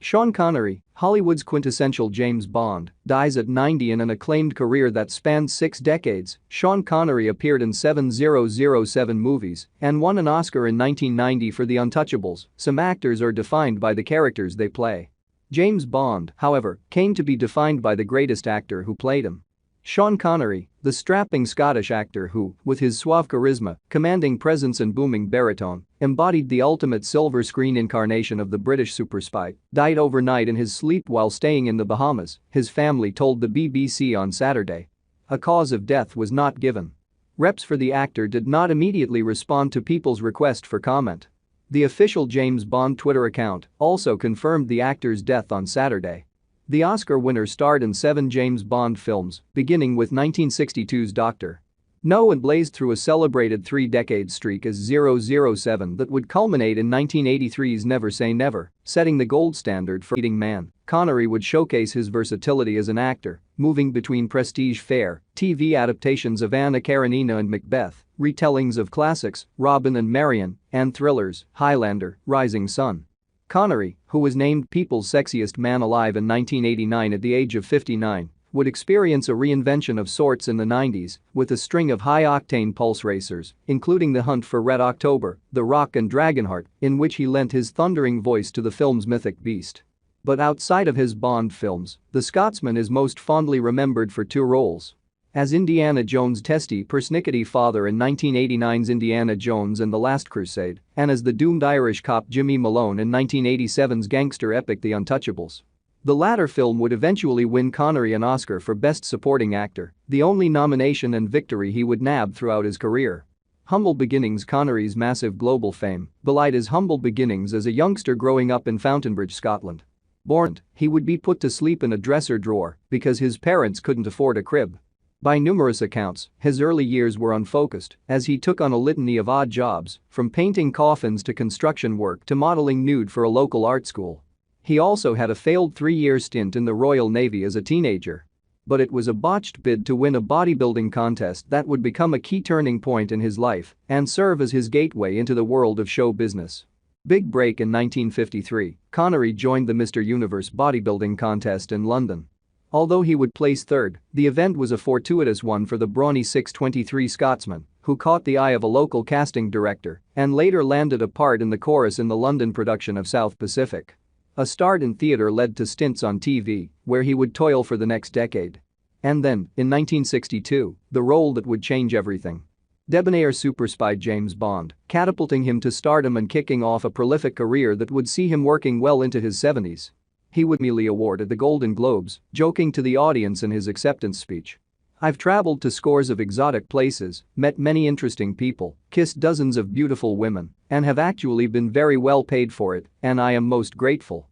Sean Connery, Hollywood's quintessential James Bond, dies at 90 in an acclaimed career that spans 6 decades. Sean Connery appeared in 7,007 movies and won an Oscar in 1990 for The Untouchables. Some actors are defined by the characters they play. James Bond, however, came to be defined by the greatest actor who played him. Sean Connery, the strapping Scottish actor who, with his suave charisma, commanding presence and booming baritone, embodied the ultimate silver screen incarnation of the British superspy, died overnight in his sleep while staying in the Bahamas, his family told the BBC on Saturday. A cause of death was not given. Reps for the actor did not immediately respond to people's request for comment. The official James Bond Twitter account also confirmed the actor's death on Saturday. The Oscar winner starred in 7 James Bond films, beginning with 1962's Dr. No and blazed through a celebrated 3-decade streak as 007 that would culminate in 1983's Never Say Never, setting the gold standard for leading man. Connery would showcase his versatility as an actor, moving between prestige fare, TV adaptations of Anna Karenina and Macbeth, retellings of classics, Robin and Marian, and thrillers, Highlander, Rising Sun. Connery, who was named People's Sexiest Man Alive in 1989 at the age of 59, would experience a reinvention of sorts in the 90s with a string of high-octane pulse racers, including The Hunt for Red October, the Rock and Dragonheart, in which he lent his thundering voice to the film's mythic beast. But outside of his Bond films, the Scotsman is most fondly remembered for 2 roles. As Indiana Jones' testy persnickety father in 1989's Indiana Jones and the Last Crusade, and as the doomed Irish cop Jimmy Malone in 1987's gangster epic The Untouchables. The latter film would eventually win Connery an Oscar for Best Supporting Actor, the only nomination and victory he would nab throughout his career. Humble beginnings. Connery's massive global fame belied his humble beginnings as a youngster growing up in Fountainbridge, Scotland. Born, he would be put to sleep in a dresser drawer because his parents couldn't afford a crib. By numerous accounts, his early years were unfocused as he took on a litany of odd jobs, from painting coffins to construction work to modeling nude for a local art school. He also had a failed 3-year stint in the Royal Navy as a teenager. But it was a botched bid to win a bodybuilding contest that would become a key turning point in his life and serve as his gateway into the world of show business. Big break in 1953, Connery joined the Mr. Universe bodybuilding contest in London. Although he would place 3rd, the event was a fortuitous one for the brawny 6'23" Scotsman, who caught the eye of a local casting director and later landed a part in the chorus in the London production of South Pacific. A start in theater led to stints on TV, where he would toil for the next decade. And then, in 1962, the role that would change everything. Debonair superspy James Bond, catapulting him to stardom and kicking off a prolific career that would see him working well into his 70s. He would Mealy Award at the Golden Globes, joking to the audience in his acceptance speech. "I've traveled to scores of exotic places, met many interesting people, kissed dozens of beautiful women, and have actually been very well paid for it, and I am most grateful."